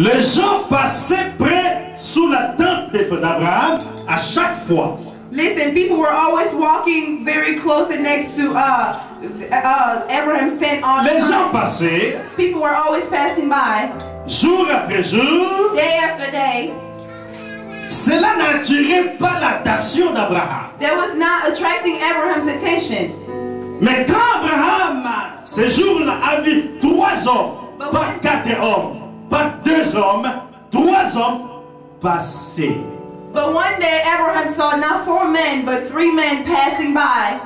Les gens passaient près sous la tente d'Abraham à chaque fois. Listen, people were always walking very close and next to Abraham's tent all the Les gens time. passaient People were always passing by, jour après jour. day after day. Cela n'attirait pas l'attention d'Abraham. That was not attracting Abraham's attention. Mais quand Abraham, ce jour-là, a vu 3 hommes, pas 4 hommes, pas 2 hommes, 3 hommes passer. But one day Abraham saw not 4 men, but 3 men passing by.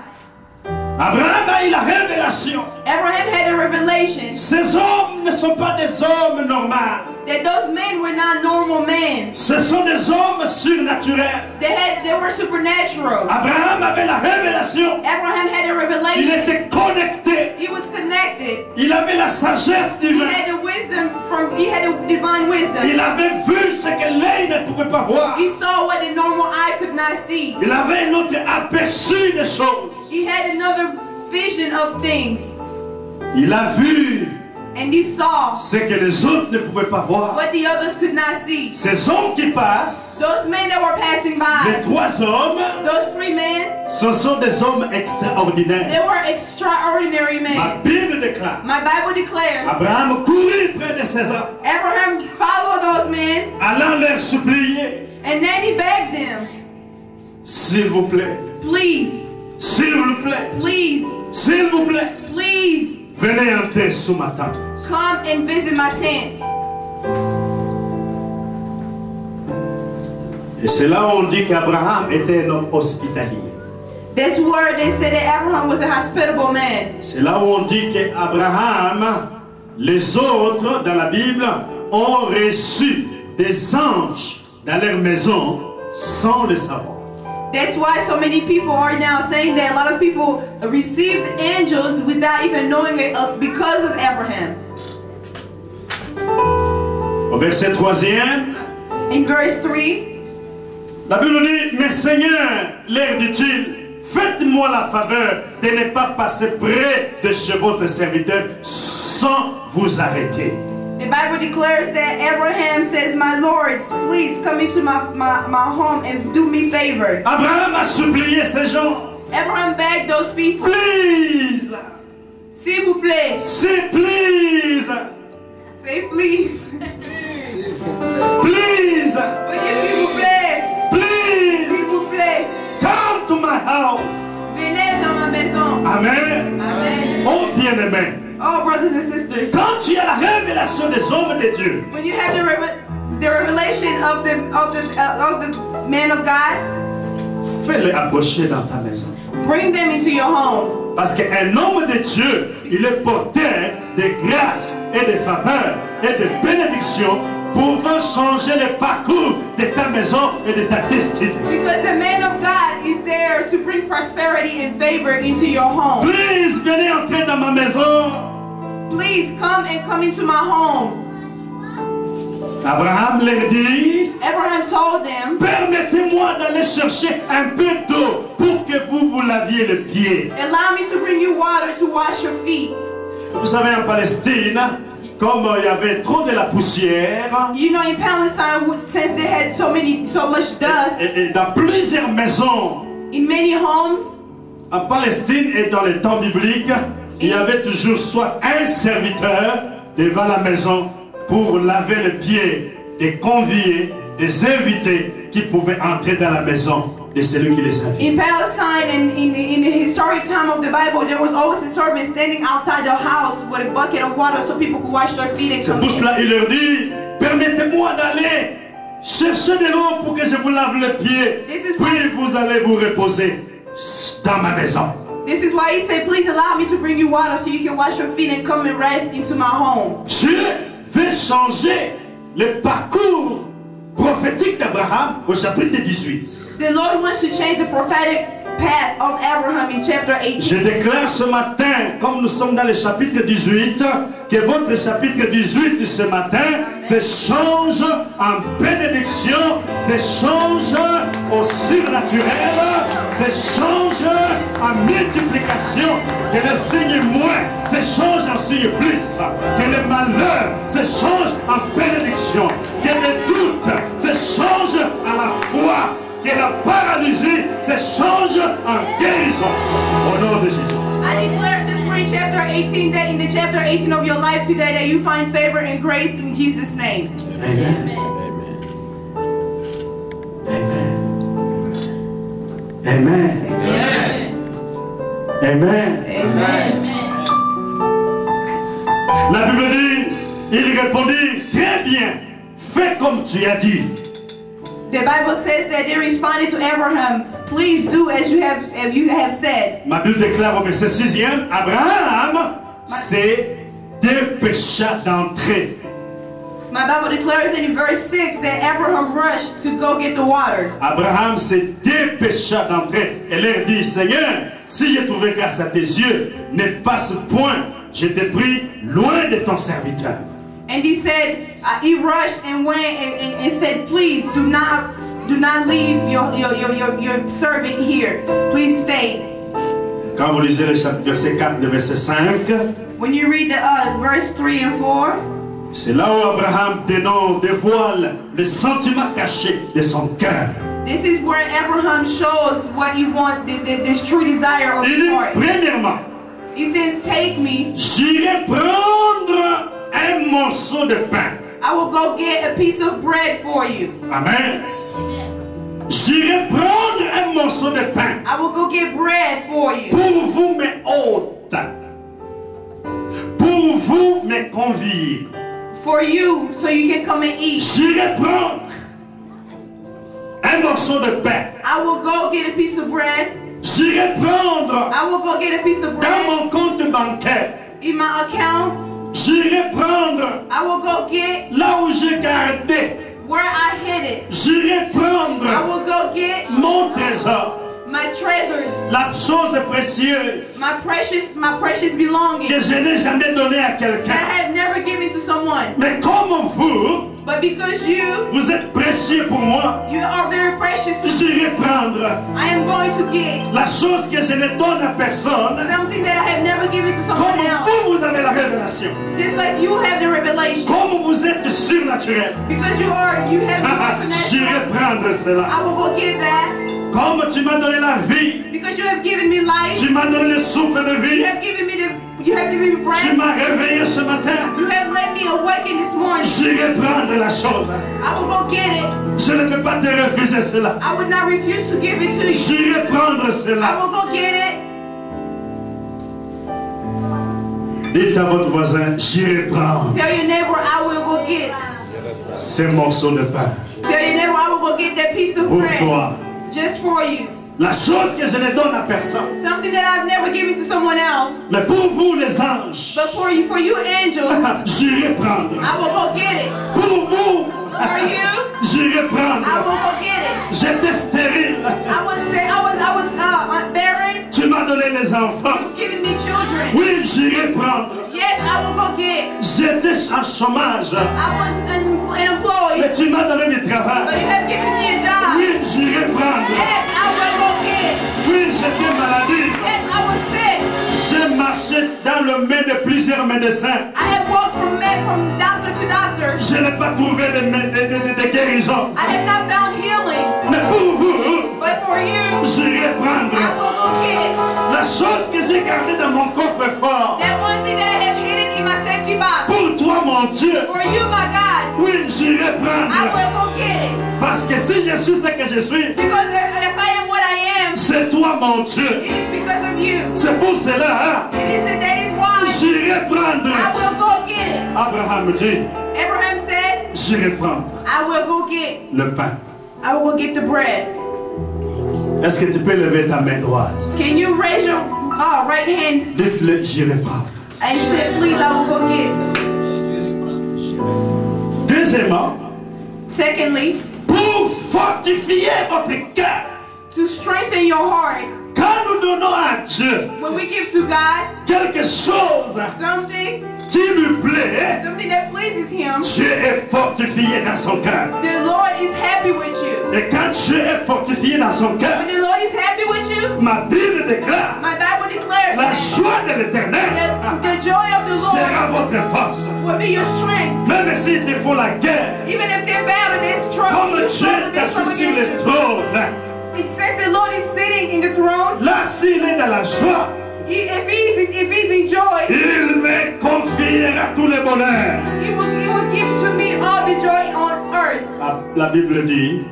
Abraham a eu la révélation. Abraham had a revelation Ces hommes ne sont pas des hommes normaux. that those men were not normal men. Ce sont des hommes surnaturels. They were supernatural. Abraham avait la révélation. Abraham had a Il revelation. était connecté. He was connected. Il avait la sagesse He divine. had the wisdom he had a divine wisdom. Il avait vu ce que l'œil ne pouvait pas voir. He saw what the normal eye could not see. Il avait un autre aperçu des choses. He had another vision of things. Il a vu And he saw ce que les autres ne pouvaient pas voir. what the others could not see. Ces hommes qui passent, Those men that were passing les by, 3 hommes, those 3 men, ce sont des hommes extraordinaires. they were extraordinary Ma men. Bible déclare, My Bible declares Abraham courut près de ces hommes, Abraham followed those men allant leur supplier, and then he begged them, s'il vous plaît, please, s'il vous plaît, please, s'il vous plaît, please venez entrer sous ma tente. come and visit my tent. Et c'est là où on dit qu'Abraham était un homme hospitalier. That's where they said that Abraham was a hospitable man. C'est là où on dit qu'Abraham, les autres dans la Bible, ont reçu des anges dans leur maison sans le savoir. That's why so many people are now saying that a lot of people received angels without even knowing it because of Abraham. Au verset 3e, In verse 3, la Bible dit, mais Seigneur, leur dit-il, faites-moi la faveur de ne pas passer près de chez votre serviteur sans vous arrêter. the Bible declares that Abraham says, my lords, please come into my home and do me favor. Abraham a supplié ces gens. Abraham begged those people, Please, s'il vous plaît, say please, say please, please, veuillez s'il vous plaît, please, s'il vous plaît, come to my house. venez dans ma maison. Amen. Amen. Oh bien-aimé, Oh, brothers and sisters, quand tu as la révélation des hommes de Dieu, when you have the revelation of the man of God, fais-les approcher dans ta maison. bring them into your home. Parce qu'un homme de Dieu, il est porteur de grâce et de faveur et de bénédiction pouvant changer le parcours de ta maison et de ta destinée. Because the man of God is there to bring prosperity and favor into your home. Please, venez entrer dans ma maison. Please come and come into my home. Abraham leur dit, Abraham told them, permettez-moi d'aller chercher un peu d'eau pour que vous laviez les pieds. allow me to bring you water to wash your feet. Vous savez, en Palestine, comme il y avait trop de la poussière, You know, in Palestine, since they had so much dust, et dans plusieurs maisons, in many homes, en Palestine et dans les temps bibliques, il y avait toujours soit un serviteur devant la maison pour laver les pieds des conviés, des invités qui pouvaient entrer dans la maison de celui qui les in invite. Palestine and in the historic time of the Bible, there was always a servant standing outside the house with a bucket of water so people could wash their feet and C'est come pour in. cela qu'il leur dit, permettez-moi d'aller chercher de l'eau pour que je vous lave les pieds, This is puis vous allez vous reposer dans ma maison. This is why he said, please allow me to bring you water so you can wash your feet and come and rest into my home. Dieu veut changer le parcours prophétique d'Abraham au chapitre 18. The Lord wants to change the prophetic path of Abraham in chapter Je 18. déclare ce matin, comme nous sommes dans le chapitre 18, que votre chapitre 18 ce matin se change en bénédiction, se change au surnaturel, se change en multiplication, que le signe moins se change en signe plus, que le malheur se change en bénédiction, life today that you find favor and grace in Jesus' name. Amen. Amen. Amen. Amen. Amen. La Bible dit, il répondit, très bien, fais comme tu as dit. The Bible says that they responded to Abraham, please do as you have said. Ma Bible déclare au verset 6e, Abraham s'est dépêcha d'entrer. My Bible declares in verse 6 that Abraham rushed to go get the water. Abraham s'est dépêcha d'entrer et leur dit, Seigneur, si j'ai trouvé grâce à tes yeux, ne passe point, je t'ai pris loin de ton serviteur. And he said, he rushed and went and said, please do not leave your servant here. Please stay. Quand vous lisez le chapitre verset 4, le verset 5, when you read the verse 3 and 4, c'est là où Abraham dévoile le sentiment caché de son cœur. this is where Abraham shows what he wants, this true desire of Il his dit, heart. premièrement, He says, take me. j'irai prendre un morceau de pain. I will go get a piece of bread for you. Amen. J'irai prendre un morceau de pain I will go get bread for you. pour vous, mes hôtes, pour vous, mes conviés. For you, so you can come and eat. J'irai prendre un morceau de pain. I will go get a piece of bread. J'irai prendre I will go get a piece of dans bread mon compte bancaire. in my account. J'irai prendre I will go get là où j'ai gardé. where I hid it. J'irai I prendre will go get mon trésor, my treasures, la chose précieuse my precious belongings que je n'ai jamais donnée à that I quelqu'un. have never given to someone. Mais comme vous, But because vous êtes précieux pour moi, you are very precious to me, j'irai prendre I am going to get la chose que je ne donne à personne. something that I have never given to Comme someone else. vous avez la révélation. Just like you have the revelation. Comme vous êtes surnaturel. Because you have the J'irai supernatural. prendre cela. I will go get that. Comme tu m'as donné la vie, Because you have given me life. tu m'as donné le souffle de vie, You have given me tu breath. m'as réveillé ce matin. You have let me awaken this morning. J'irai prendre la chose. I will go get it. Je ne peux pas te refuser cela. I would not refuse to give it to you. J'irai prendre I cela. will go get it. Dites à votre voisin, j'irai prendre Tell your neighbor, I will go get. ces morceaux de pain Tell your neighbor, I will go get that piece of pour bread. toi. Just for you. La chose que je ne donne à personne. Something that I've never given to someone else. Mais pour vous les anges, But for you angels, j'irai prendre. I will go get it. Pour vous, For you, j'irai I prendre. will go get it. J'étais stérile. I was barren. Tu m'as donné les enfants. You've given me children. Oui, j'irai prendre. Yes, I will go get. J'étais en chômage. I was unemployed. Mais tu m'as donné du But travail. you have given me a job. Oui, j'irai prendre. Yes, I will go get. Oui, j'étais maladie. Yes, I was sick. J'ai marché dans le main de plusieurs médecins. I have walked from doctor to doctor. Je n'ai pas trouvé de guérison. I have not found healing. Mais pour vous, But for you, j'irai prendre. I will go get La chose que j'ai gardée dans mon coffre-fort. that one thing that I have hidden in my safety box. Pour toi, mon Dieu. For you, my God, Oui, j'irai I prendre. will go get it. Parce que si je suis ce que je suis, Because if I am what I am, c'est toi, mon Dieu. it is because of you. C'est pour cela, That is why j'irai prendre. I will go get it. Abraham dit, Abraham said, j'irai prendre I will go get. le pain. I will go get the bread. Est-ce que tu peux lever ta main droite? Can you raise your right hand Dites-le, j'irai prendre. and say, please, I will go get. Deuxièmement, Secondly, pour fortifier votre cœur, to strengthen your heart. quand nous donnons à Dieu When we give to God quelque chose something qui lui plaît, that pleases Him, Dieu est fortifié dans son cœur. the Lord is happy with you. Et quand Dieu est fortifié dans son cœur, When the Lord is happy with you, ma Bible déclare, my Bible declares la that joie de l'Éternel the joy of the sera Lord votre force. will be your strength. Même s'ils te font la guerre, Even if they're battle, there's trouble. comme Dieu est assis sur le trône, It says the Lord is sitting in the throne. là s'il est dans la joie, if he's in joy, il me confiera tout le bonheur. he will give to me all the joy on earth. La Bible dit,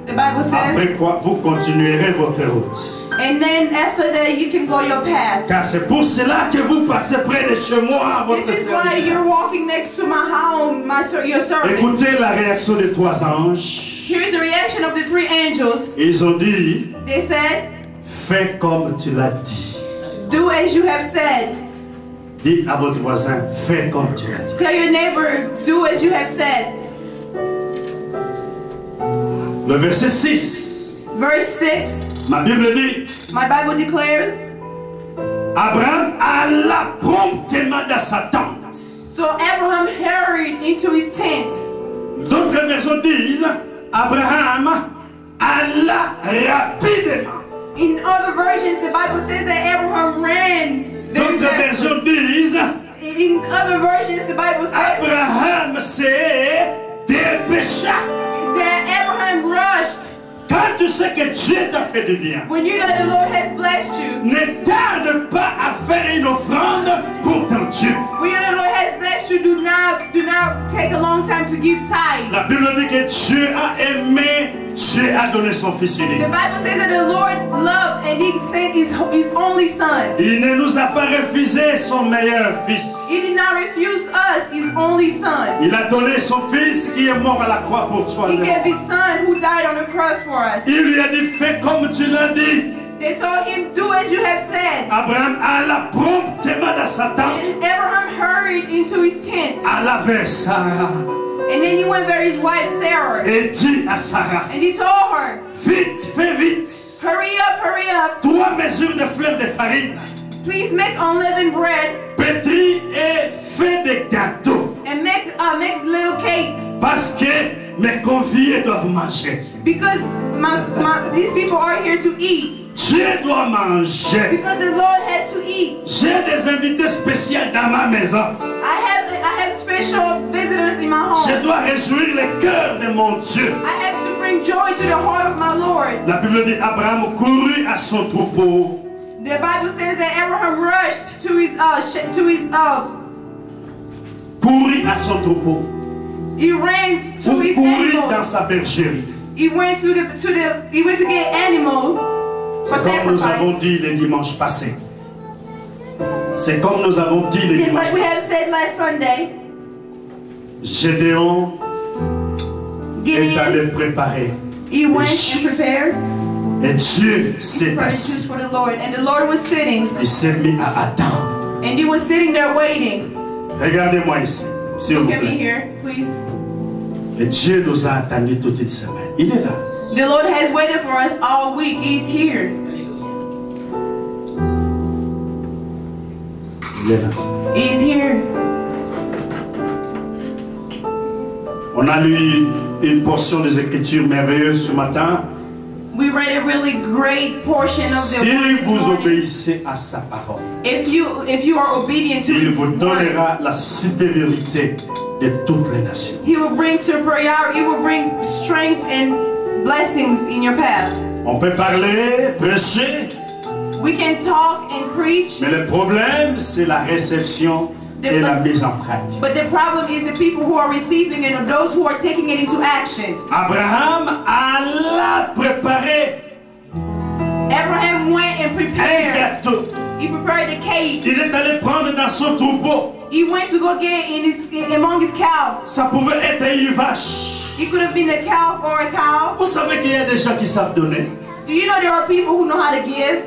The Bible says, après quoi vous continuerez votre route. and then after that you can go your path. Car c'est pour cela que vous passez près de chez moi, votre This is why serviteur. you're walking next to my home, your servant. Écoutez la réaction des 3 anges. Here's the reaction of the 3 angels. Ils ont dit, They said, fais comme tu l'as dit. do as you have said. Dites à votre voisin, fais comme tu l'as dit. Tell your neighbor, do as you have said. Le verset 6, Verse 6, ma Bible dit, my Bible declares, Abraham alla promptement dans sa tente. so Abraham hurried into his tent. D'autres versions disent, Abraham alla rapidement. In other versions, the Bible says that Abraham ran very D'autres fast. versions disent, In other versions, the Bible says Abraham s'est dépêcha. that Abraham rushed. Quand tu sais que Dieu t'a fait du bien, When you know the Lord has blessed you, ne tarde pas à faire une offrande pour ton Dieu. when you know the Lord has blessed you, do not take a long time to give tithe. La Bible dit que Dieu a aimé, Dieu a donné son Fils unique. The Bible says that the Lord loved and He sent His only Son. Il ne nous a pas refusé son meilleur Fils. He did not refuse us His only Son. Il a donné son Fils qui est mort à la croix pour toi. He gave His Son who died on the cross for us. Il lui a dit, fais comme tu l'as dit. They told him, do as you have said. Abraham alla promptement dans sa tente, Abraham hurried into his tent. alla vers Sarah And then he went where his wife Sarah. et dit à Sarah, And he told her, vite, fais vite, hurry up. 3 mesures de fleur de farine, Please make unleavened bread pétris et fais des gâteaux, and make little cakes. parce que mes conviés doivent manger. Because these people are here to eat. Dieu doit manger. Because the Lord has to eat. J'ai des invités spéciaux dans ma maison. I have special visitors in my Je home. dois réjouir le cœur de mon Dieu. I have to bring joy to the heart of my Lord. La Bible dit Abraham courut à son troupeau. The Bible says that Abraham rushed to his Courut à son troupeau. he ran to his Courut dans animals. sa bergerie. He went to get animal for C'est comme nous avons sacrifice. dit le dimanche passé. C'est comme nous avons dit le Just dimanche like we passé. have said last Sunday, Gédéon est allé Gideon, préparer. he went and prepared Et Dieu s'est for assis. the Lord. And the Lord was sitting, Il s'est mis à attendre. and he was sitting there waiting. Regardez-moi ici, s'il vous Look at me plaît. here, please. Et Dieu nous a attendus toute une semaine. Il est là. The Lord has waited for us all week. He's here. Il est là. He's here. On a lu une portion des Écritures merveilleuses ce matin. We read a really great portion of the Si word this vous morning. obéissez à sa parole, If you are obedient to il His vous word, donnera la supériorité de toutes les nations. He will bring superiority. He will bring strength and blessings in your path. On peut parler, prêcher, We can talk and preach, mais le problème, c'est la réception et la mise en pratique. but the problem is the people who are receiving it or those who are taking it into action. Abraham alla préparer Abraham went and un prepared. gâteau. He prepared the cake. Il est allé prendre dans son troupeau. He went to go get among his cows. Ça pouvait être une vache. It could have been a calf or a cow. Vous savez qu'il y a des gens qui savent donner. Do you know there are people who know how to give?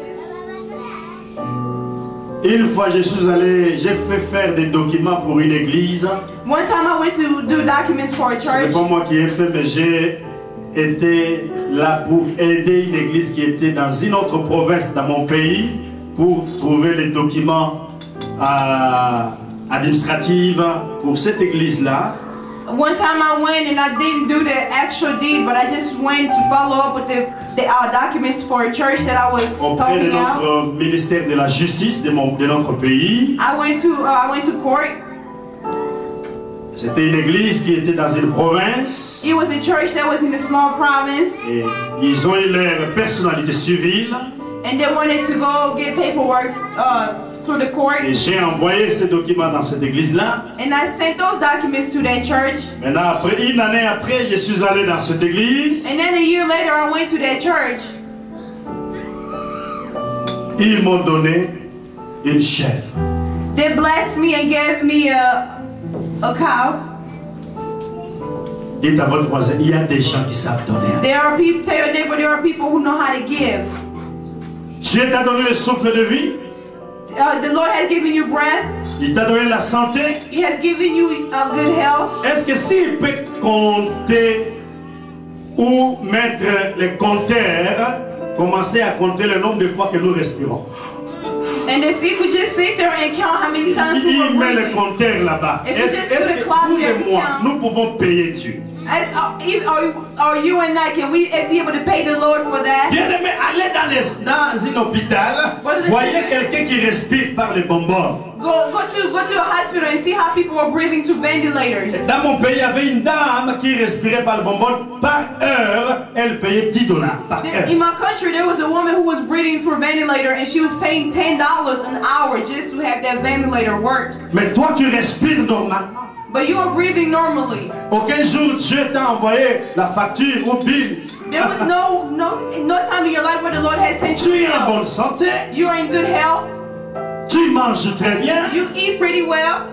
Une fois, je suis allé, j'ai fait faire des documents pour une église. One time I went to do documents for a Ce n'est church. pas moi qui ai fait, mais j'ai été là pour aider une église qui était dans une autre province dans mon pays pour trouver les documents administratifs pour cette église-là. One time I went and I didn't do the actual deed, but I just went to follow up with the documents for a church that I was Auprès de helping out. notre ministère de la justice de notre pays. I went to court. C'était une église qui était dans une province. It was a church that was in a small province. Et ils ont eu leur personnalité civile. And they wanted to go get paperwork through the court. Et j'ai envoyé ces documents dans cette église-là. And I sent those documents to that church. Maintenant, après, une année après, je suis allé dans cette église. And then a year later, I went to that church. Ils m'ont donné une chèvre. They blessed me and gave me a cow. Dites à votre voisin, il y a des gens qui savent donner. There are people, tell your neighbor, there are people who know how to give. Dieu t'a donné le souffle de vie. The Lord has given you breath. Il t'a donné la santé. He has given you a good health. Est-ce que s'il peut compter ou mettre les compteurs, commencer à compter le nombre de fois que nous respirons? And if we could just sit there and count how many times we Il were met le breathing. compteur là-bas. Est-ce que vous et moi, nous pouvons payer Dieu? Are you and I, can we be able to pay the Lord for that? Bien-aimé, allez dans un hôpital, voyez quelqu'un qui respire par les bonbons. Go to a hospital and see how people are breathing to ventilators. Dans mon pays, il y avait une dame qui respirait par le bonbon. Par heure, elle payait $10 par heure. In my country, there was a woman who was breathing through a ventilator and she was paying $10 an hour just to have that ventilator work. Mais toi, tu respires normalement. But you are breathing normally. Aucun jour Dieu t'a envoyé la facture ou bill. There was no time in your life where the Lord has sent Tu you es en help. bonne santé. You are in good health. Tu manges très bien. You eat pretty well.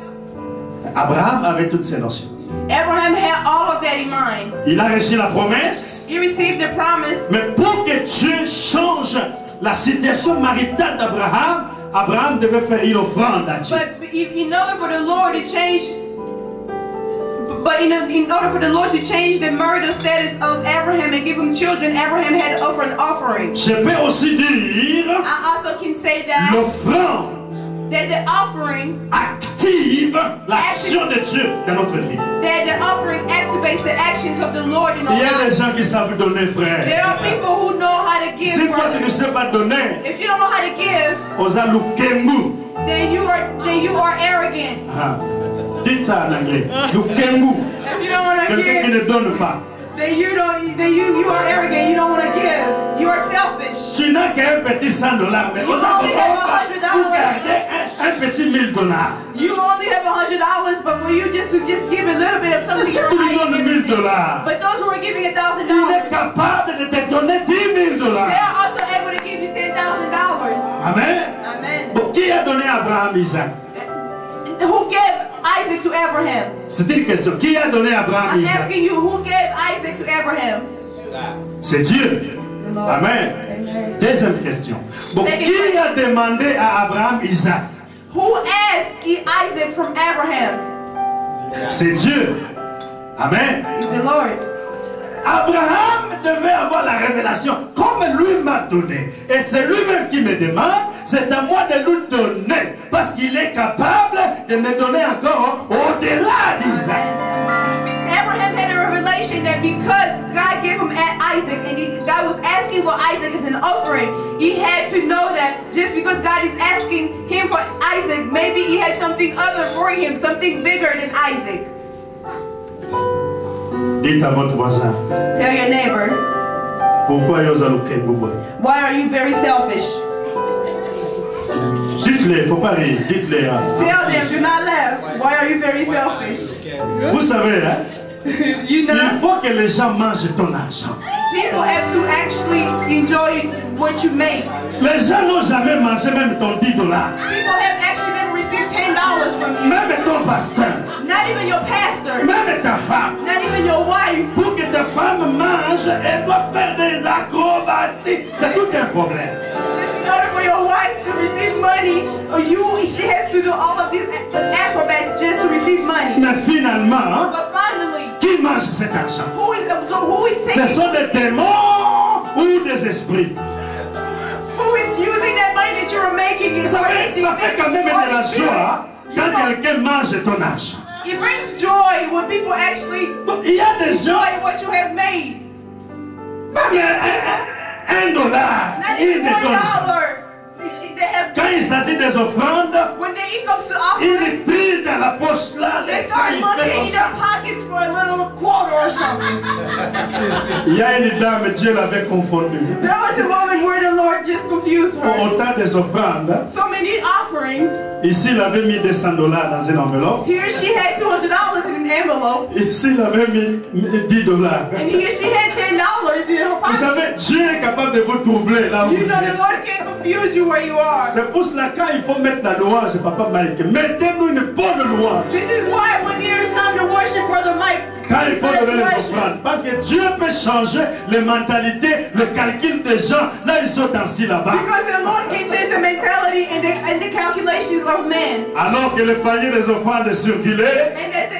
Abraham avait toutes ces notions. Abraham had all of that in mind. Il a reçu la promesse. He received the promise. Mais pour que Dieu change la situation maritale d'Abraham, Abraham devait faire une offrande à Dieu. But in order for the Lord to change, in order for the Lord to change the marital status of Abraham and give him children, Abraham had to offer an offering. Je peux aussi dire I also can say that the offering active l'action de Dieu dans notre vie. That the offering activates the actions of the Lord in our Il y a des lives. gens qui savent donner, frère. There are people who know how to give. Si toi tu brother. ne sais pas donner, If you don't know how to give, osa lukengu. then you are arrogant. Ah. Dites ça en anglais. Lukengu. If you don't want to Quelqu'un qui give, ne donne pas. then you are arrogant. You don't want to give. You are selfish. Tu n'as qu'un petit $100, mais You osa only have $100. vous gardez un petit $1000. You only have $100, but for you just to give a little bit of Mais something. si you're tu lui hiding donnes everything. $1000, But those who are giving il est $1,000, capable de te donner $10 000. they are also able to give you $10,000. Amen. Amen. Bon, qui a donné à Abraham Isaac? Who gave Isaac to Abraham? C'est une question. Qui a donné à Abraham I'm Isaac? asking you, who gave Isaac to Abraham? C'est Dieu. Amen. Amen. Deuxième question. Bon, qui a demandé à Abraham Isaac? Who asked Isaac from Abraham? C'est Dieu. Amen. It's the Lord. Abraham devait avoir la révélation comme lui m'a donné. Et c'est lui-même qui me demande, c'est à moi de lui donner. Parce qu'il est capable de me donner encore au-delà d'Isaac. Abraham had a revelation that because God gave him Isaac and God was asking for Isaac as an offering, he had to know that just because God is asking him for Isaac, maybe he had something other for him, something bigger than Isaac. Dites à votre voisin, Tell your neighbor, pourquoi yoza lukengu boy? why are you very selfish? Dites-le, faut pas rire, dites-le. Hein. Tell them, do not laugh. Why are you very selfish? Vous savez, hein, You know, il faut que les gens mangent ton argent. people have to actually enjoy what you make. Les gens n'ont jamais mangé même ton $10. People have actually never received $10 from you. Même ton pasteur, Not even your pastor. même ta femme. Not even your wife. Pour que ta femme mange, elle doit faire des acrobaties. C'est tout un problème. Just in order for your wife to receive money, she has to do all of these acrobats just to receive money. Mais finalement, But finally, qui mange cet argent? who is Ce taking, sont des démons ou des esprits? who is using that money that you're making? Ça fait quand même de la joie quand quelqu'un mange ton argent. It brings joy when people actually Donc, il y a des gens, enjoy what you have made. même $1, Not ils even te donnent. $1. They have, Quand il s'agit des offrandes, when it comes to offering, ils trient dans la poche là. they start looking in their pockets for a little quarter or something. Il y a une dame, Dieu l'avait confondue. There was a woman where the Lord just confused her. Autant des offrandes. So many offerings. Ici, il avait mis $200 dans une enveloppe. Here she had $200 in an envelope. Ici, il avait mis $10. And here she had $10 in her Vous pocket. savez, Dieu est capable de vous troubler là où You vous know the êtes. Lord can't confuse you where you are. C'est pour cela quand il faut mettre la louange, Papa Mike, mettez-nous une bonne louange. This is why when it's time to worship Brother Mike, Quand il faut donner les worship. offrandes. Parce que Dieu peut changer les mentalités, le calcul des gens. Là, ils sont assis là-bas. Because the Lord can change the mentality and the calculations of men. Alors que le panier des offrandes circulait,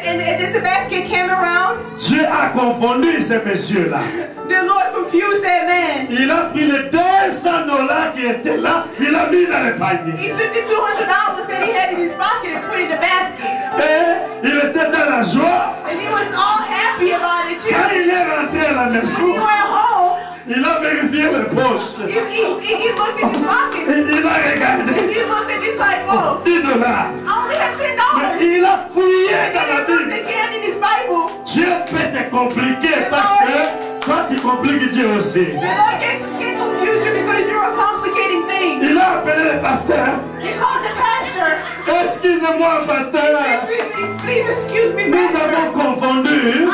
And as the basket came around, Dieu a confondu ces messieurs-là. the Lord confused that man. Il a pris les $200 qui étaient là, il a mis dans le panier. He took the $200 that he had in his pocket and put it in the basket. Et il était dans la joie. And he was all happy about it too. Quand il est rentré à la When he maison, went home, il a vérifié les poches. he looked in his pocket. Il a regardé. He looked and he's like, oh, $10. I only have $10. Mais il a fouillé And dans la then he looked Bible. again in his Bible. Dieu peut te compliquer parce que quand tu compliques Dieu aussi. The Lord can confuse you because you're a complicating thing. Il a appelé le pasteur. He called the pastor. Excusez-moi, pasteur. Please excuse me, Nous pastor. avons confondu.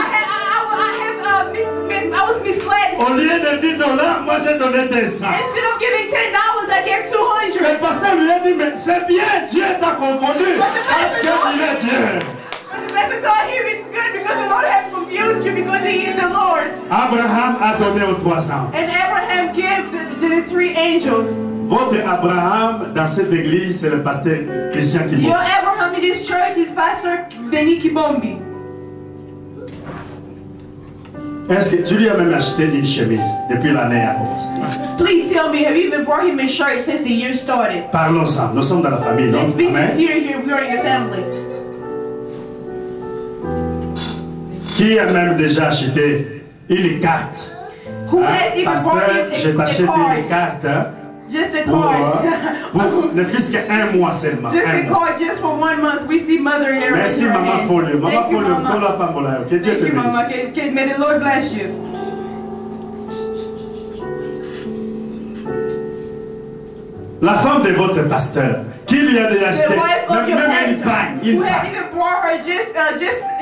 I was misled. Au lieu de $10, moi j'ai donné 200. Instead of giving $10, I gave Le $200. pasteur lui a dit, mais c'est bien, Dieu t'a confondu. Parce qu'il est Dieu. But the pastor told him it's good because the Lord has confused you because He is the Lord. Abraham a donné aux 300. And Abraham gave the three angels. Votre Abraham dans cette église, c'est le pasteur Christian Your Kibon. Abraham in this church is Pastor Denis Kibombi. Est-ce que tu lui as même acheté une chemise depuis l'année a commencé? Please tell me, have you even brought him a shirt since the year started? Parlons-en, nous sommes dans la famille, non? Let's be Amen. sincere here. We are in the family. Qui a même déjà acheté une carte? Who Hein? has even brought Pasteur, je him a t'achète une card? carte hein, Just a pour, card. pour ne plus qu'un mois seulement. Just Un a mois. card just for 1 month. We see mother there. Merci raising her Maman hand. Folio. Maman Thank you, Folio, Mama. Kola Pambola. Que Dieu te Thank you, Mama. bénisse. May the Lord bless you. La femme de votre pasteur, qui lui a déjà The acheté wife of même, your même une pastor, pagne, who une has pagne. even brought her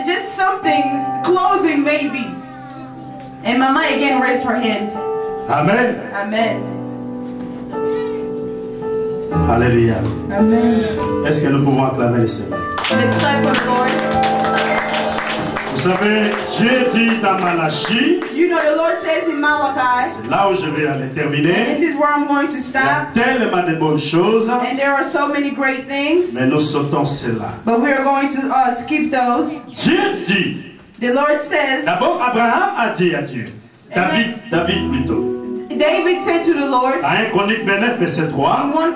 just something, clothing maybe. And Mama again raised her hand. Amen. Amen. Alléluia. Amen. Est-ce que nous pouvons acclamer le Seigneur? Let's clap for the Lord. Vous savez, Dieu dit dans Malachie, You know, the Lord says in Malachi, c'est là où je vais aller and terminer, this is where I'm going to il y a stop, tellement de bonnes choses, and there are so many great things, mais nous sautons cela. but we are going to skip those. Dieu dit, The Lord says, d'abord Abraham a dit à Dieu, David plutôt, David said to the Lord, à 1 Chronique 29, verset 3, in 1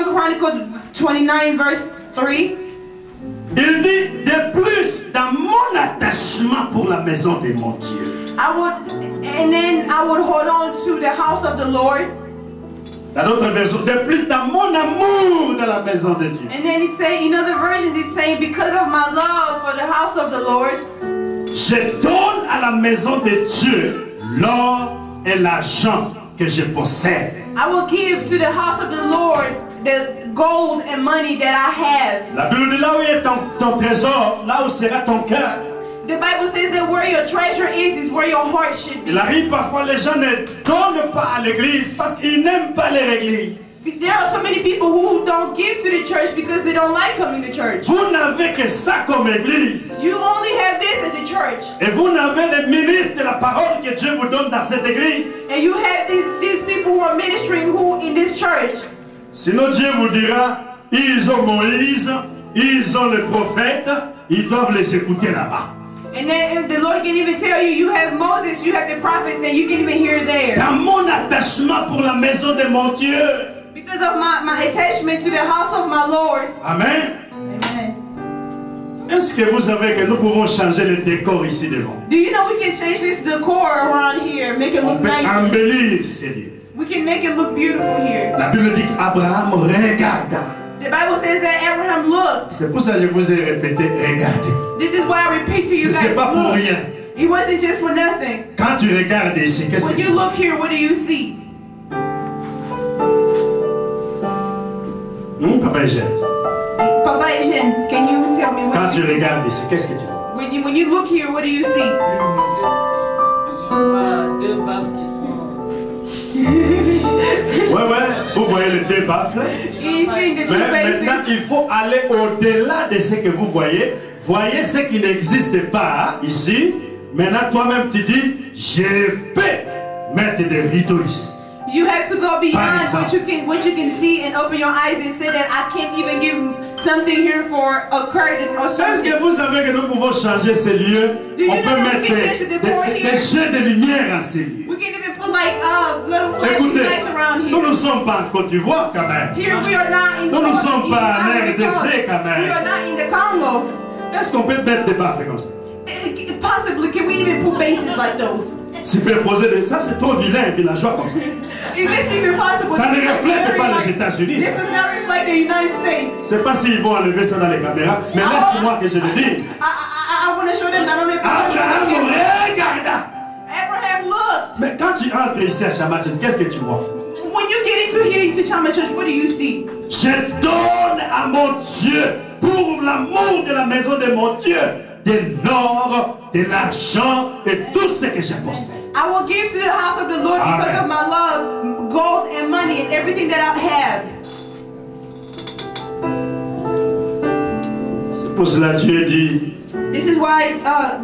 Chronicle 29 verse 3, il dit, de plus dans mon attachement pour la maison de mon Dieu. I would hold on to the house of the Lord. Dans d'autres versions, de plus dans mon amour de la maison de Dieu. And then it say, in other versions, it's saying, because of my love for the house of the Lord, Je donne à la maison de Dieu l'or et l'argent que je possède. I will give to the house of the Lord the gold and money that I have. La Bible dit là où est ton trésor, là où sera ton cœur. The Bible says that where your treasure is where your heart should be. Il arrive parfois les gens ne donnent pas à l'église parce qu'ils n'aiment pas leur église. There are so many people who don't give to the church because they don't like coming to church. Vous n'avez que ça comme église. You only have this as a church. Et vous n'avez des ministres de la parole que Dieu vous donne dans cette église. And you have these people who are ministering who in this church. Sinon Dieu vous dira, ils ont Moïse, ils ont les prophètes, ils doivent les écouter là-bas. And then the Lord can even tell you, you have Moses, you have the prophets, and you can even hear there. Dans mon attachement pour la maison de mon Dieu. Because of my attachment to the house of my Lord. Amen. Amen. Est-ce que vous savez que nous pouvons changer le décor ici devant? Do you know we can change this decor around here, make it On look peut nice? embellir ces lieux. We can make it look beautiful here. La Bible dit qu'Abraham regarda. The Bible says that Abraham looked. C'est pour ça que je vous ai répété, regardez. This is why I repeat to you Ce n'est guys, pas pour look. rien. It wasn't just for nothing. Quand tu regardes ici, qu'est-ce que When tu you vois? look here, what do you see? Papa Eugène, Papa Eugène, can you tell me quand what tu you see? regardes ici, qu'est-ce que tu vois? When you look here, what do you see? Je vois deux baffes qui sont... Ouais, vous voyez les deux baffles. He's seeing the two Mais maintenant, faces. il faut aller au-delà de ce que vous voyez. Voyez ce qui n'existe pas ici. Maintenant, toi-même, tu dis, je peux mettre des rideaux ici. You have to go beyond exemple. what you can see and open your eyes and say that I can't even give something here for a curtain or Est-ce something. que vous savez que nous pouvons changer ces lieux? Do you On know peut we mettre can change the decor des here? jeux de lumière en ces lieux. We can even put like little flashing Écoutez, lights around nous here. ne sommes pas en Côte d'Ivoire quand même. Here we are not in Nous ne sommes pas en Ivory Coast. RDC quand même. We are not in the Congo. Est-ce qu'on peut mettre des baffles comme ça? Possibly, can we even put bases like those? Superposer de ça, c'est trop vilain et villageois comme ça. Is this even possible? Ça ne reflète Very pas les like- États-Unis. This ça. does not reflect the United States. Je ne sais pas s'ils vont enlever ça dans les caméras, mais laisse-moi que je le dise. I want to show them. I don't know if Abraham regarda. Abraham looked. Mais quand tu entres ici à Chamachit, qu'est-ce que tu vois? When you get into here into Chama Church, what do you see? Je donne à mon Dieu, pour l'amour de la maison de mon Dieu, de l'or, de l'argent et tout ce que je possède. I will give to the house of the Lord because Amen. of my love, gold and money and everything that I have. C'est pour cela que Dieu dit, This is why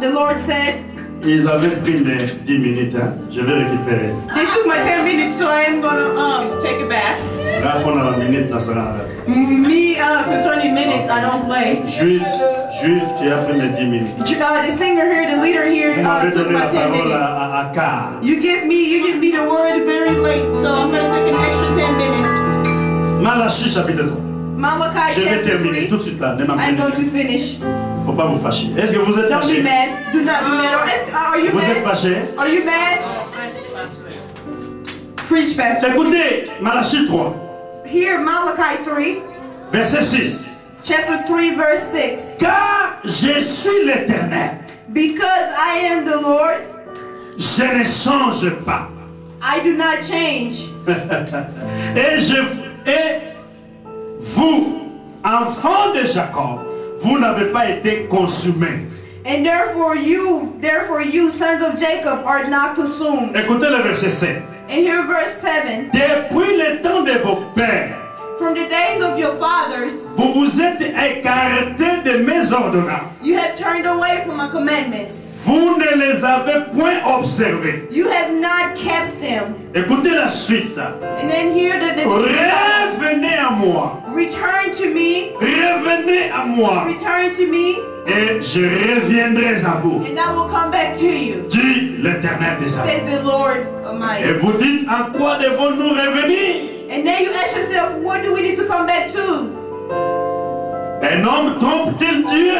the Lord said, ils avaient pris mes 10 minutes, hein. Je vais récupérer. they took my 10 minutes, so I am gonna take it back. Là, on a la minute, là, ça va arrêter. Me, concerning minutes, I don't play. Juif, tu as pris mes 10 minutes. The singer here, the leader here, Vous m'avez took donné la my 10 parole minutes. à Car. You give me the word very late, so I'm gonna take an extra 10 minutes. Malachie, chapitre 3. Malachi Je vais chapter terminer 3. tout de suite là. Ne I'm m'appelez going pas. to finish. Il ne faut pas vous fâcher. Est-ce que vous êtes Don't be fâché? mad. Do not be mad. Are you Vous êtes mad? fâché? Are you mad? Preach, Pastor. Écoutez, Malachie 3, Here, Malachi 3, verset 6. chapter 3, verse 6. Car je suis l'Éternel, Because I am the Lord, je ne change pas. I do not change. Et vous, enfants de Jacob, vous n'avez pas été consumés. And therefore you, sons of Jacob, are not consumed. Écoutez le verset 7. And here, verse 7. Depuis le temps de vos pères, From the days of your fathers, vous vous êtes écartés de mes ordonnances. you have turned away from my commandments. Vous ne les avez point observés. You have not kept them. Écoutez la suite. And then here the Revenez à moi. return to me, Revenez à moi. return to me, Et je reviendrai à vous. and I will come back to you, Dit l'Éternel des armées. says the Lord Et Almighty. vous dites, en quoi devons-nous revenir? And then you ask yourself, what do we need to come back to? Un homme trompe-t-il Dieu?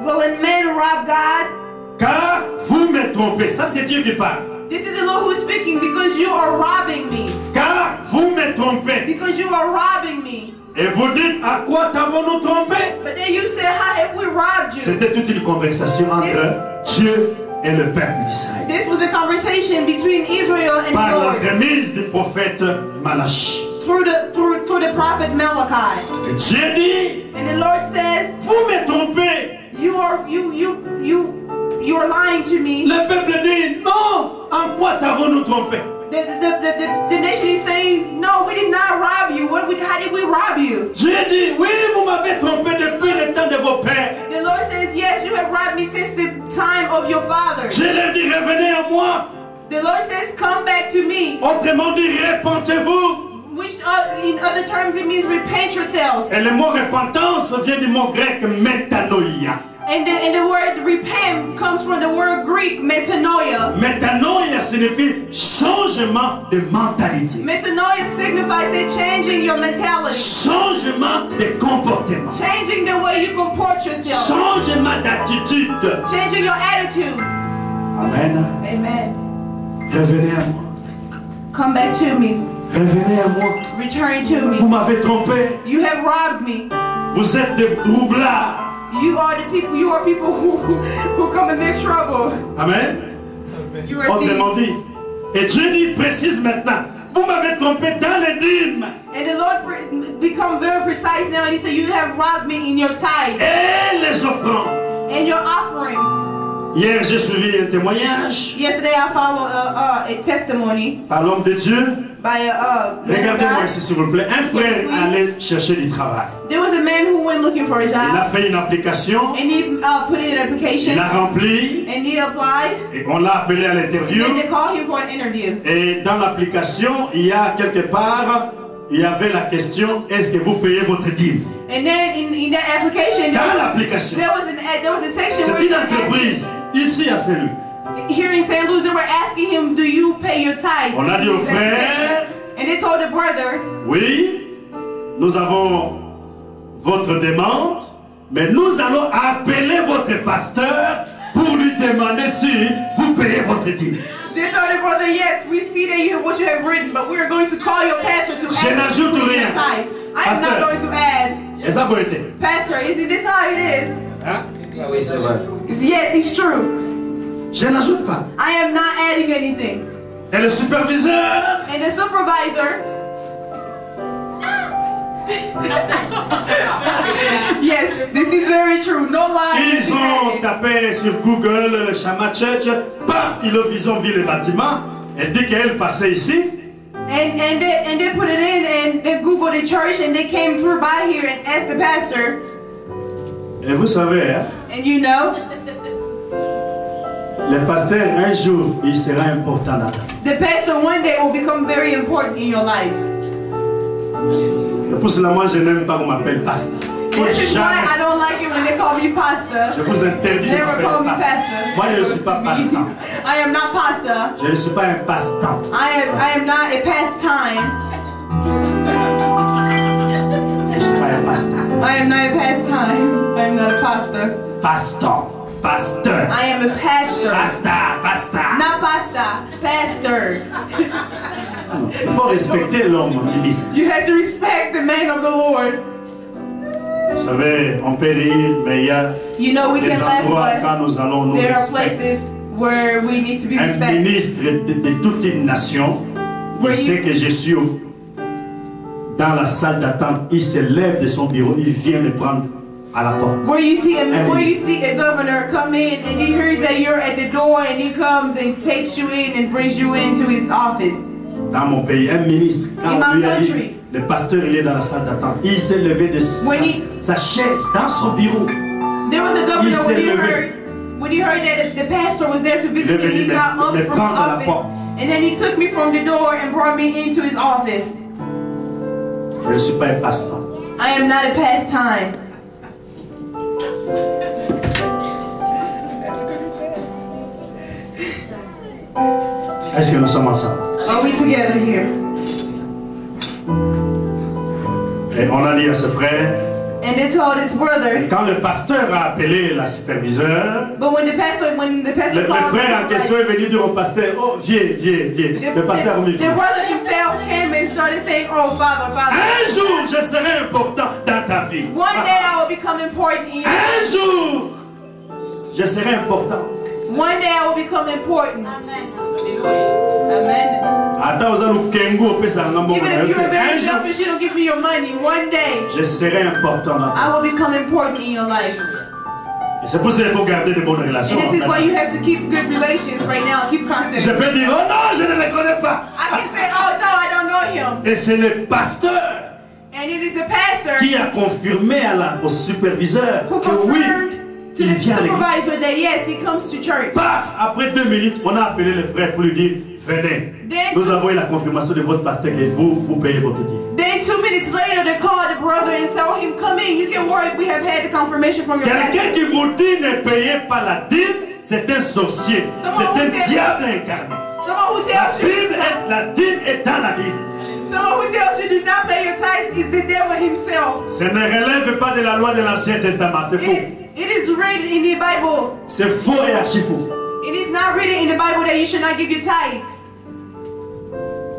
Will a man rob God? Car vous me trompez. Ça, c'est Dieu qui parle. This is the Lord who is speaking, because you are robbing me. Car vous me trompez. Because you are robbing me. Et vous dites, à quoi t'avons-nous trompé? But then you say, how have we robbed you? C'était toute une conversation entre Dieu et le peuple d'Israël. This was a conversation between Israel and Par the Lord l'entremise du prophète Malachie. through the prophet Malachi. Et Dieu dit, And the Lord says, vous me trompez. you are lying to me. Le peuple dit, non, en quoi t'avons-nous trompé? The nation is saying, no, we did not rob you. How did we rob you? Dieu dit, oui, vous m'avez trompé depuis le temps de vos pères. The Lord says, yes, you have robbed me since the time of your fathers. Je leur dis, revenez à moi. The Lord says, come back to me. Autrement dit, repentez-vous. Which in other terms, it means repent yourselves. Et le mot repentance vient du mot grec metanoia. And the word repent comes from the word Greek, metanoia. Metanoia signifie changement de mentalité. Metanoia signifies it changing your mentality. Changement de comportement. Changing the way you comport yourself. Changement d'attitude. Changing your attitude. Amen. Amen. Revenez à moi. Come back to me. Revenez à moi. Return to Vous me. m'avez trompé. You have robbed me. Vous êtes des troublards. You are people who come and make trouble. Amen. You are Autrement thieves. dit. Et Dieu dit, précise maintenant, vous m'avez trompé dans les dîmes And the Lord become very precise now, and He said, "You have robbed me in your tithes et les offrandes. and your offerings." Hier, j'ai suivi un témoignage Yesterday, I followed a testimony par l'homme de Dieu. by a man of Regardez-moi God. ici, s'il vous plaît. Un frère allait chercher du travail. There was a man who went looking for a Il a job, fait une application, and he put in an il application, a rempli, and he applied, et on l'a appelé à l'interview. and they called him for an interview. Et dans l'application, il y a quelque part, il y avait la question, est-ce que vous payez votre dîme? And then in that application, Dans l'application, there was a section where c'est une they were entreprise, ici à Saint-Louis. here in St. Louis, they were asking him, "Do you pay your tithes?" On a dit au frère, And they told the brother, oui, nous avons votre demande, mais nous allons appeler votre pasteur pour lui demander si vous payez votre dîme. they told the brother, "Yes, we see that you have what you have written, but we are going to call your pastor to ask Je you n'ajoute to pay rien. your tithe." I am Pasteur. not going to add, Et ça peut être. Pastor, isn't this how it is? Hein? Oui, c'est vrai. Yes, it's true. Je n'ajoute pas. I am not adding anything. Et le superviseur, And the supervisor, yes, this is very true. No lie. ils ont tapé sur Google Shama Church, paf, ils ont vu le bâtiment. Elle dit qu'elle passait ici. And they put it in and they Googled the church and they came through by here and asked the pastor. Et vous savez, hein, And you know, le pasteur, un jour, il sera important dans ta vie. the pastor one day will become very important in your life. Et pour cela, moi, je n'aime pas qu'on m'appelle pasteur. Faut This is why I jamais. don't like it when they call me Je pastor. vous interdis de Never call m'appeler me pasteur. pastor. Moi, je ne suis pas pasteur. I am not pastor. Je ne suis pas un passe-temps. I am not a pastime. Je ne suis pas un pasteur. I am not a pastime. I am not a pastor. Pasteur. Pasteur. I am a pastor. Pasteur. Pasteur. Not pasta. Pastor. Il faut respecter l'homme ministre. You have to respect the man of the Lord. Vous savez, on peut rire, mais il y a You know we des can laugh, endroits but quand nous allons nous there are respecter. places where we need to be Un respected. ministre de toute une nation, il Where sait you- que je suis dans la salle d'attente, il se lève de son bureau, il vient me prendre à la porte. Where you see a governor come in and he hears that you're at the door and he comes and takes you in and brings you into his office. Dans mon pays, un ministre, quand In on my lui a dit, country. le pasteur il est dans la salle d'attente, il s'est levé de sa chaise dans son bureau. There was a governor Il s'est levé. when he heard that the pastor was there to visit Il est him, he venu got me up from his prendre à la office porte. and then he took me from the door and brought me into his office. Je ne suis pas un pasteur. I am not a pastime. Est-ce que nous sommes ensemble? Are we together here? Et on a dit à ce frère, And they told his brother, quand le pasteur a appelé la superviseure, but when the pastor le called frère en question est venu dire au pasteur, oh viens, viens, viens. Le pasteur a mis the brother himself came and started saying, "Oh, Father, Father, un jour, je serai important dans ta vie. one day I will become important in your life. Un jour, je serai important. One day I will become important." Alléluia. Amen. Attends, vous allez kengo au pesa ngambo. Even if you are very Un jour, selfish, you don't give me your money. One day je serai important dans ta I will become important in your life. vie. Et c'est pour ça qu'il faut garder de bonnes relations. And this is why you have to keep good relations right now. Keep contact. Je peux dire, oh non, je ne le connais pas. I can say, "Oh no, I don't know him," Et c'est le pasteur and it is a pastor qui a confirmé au superviseur who que oui, confirmed to il the vient à l'église. supervisor that yes, he comes to church. Paf, après 2 minutes, on a appelé le frère pour lui dire, venez. Then- Nous avons eu la confirmation de votre pasteur que vous payez votre dîme. Then 2 minutes later, they called the brother and told him, "Come in. You can work. We have had the confirmation from your Quelqu'un pastor." qui vous dit ne payez pas la dîme, c'est un sorcier. C'est un diable incarné. Someone who La tells you, Bible la dîme est dans la Bible. someone who tells you do not pay your tithes is the devil himself. Ce ne relève pas de la loi de l'Ancien Testament. C'est faux. It is written in the Bible. C'est faux et archi faux. It is not written in the Bible that you should not give your tithes.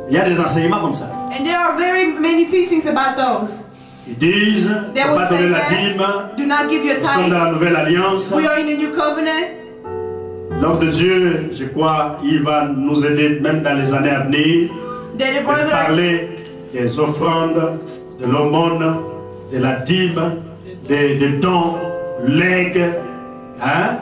Il y a des enseignements comme ça. And there are very many teachings about those. Ils disent, They ne will pas say donner la that. dîme. Do not give your Nous sommes dans la tithes. nouvelle alliance. We are in the new covenant. L'homme de Dieu, je crois, il va nous aider même dans les années à venir. That the De brother, parler des offrandes, de l'aumône, de la dîme, des dons, legs, hein?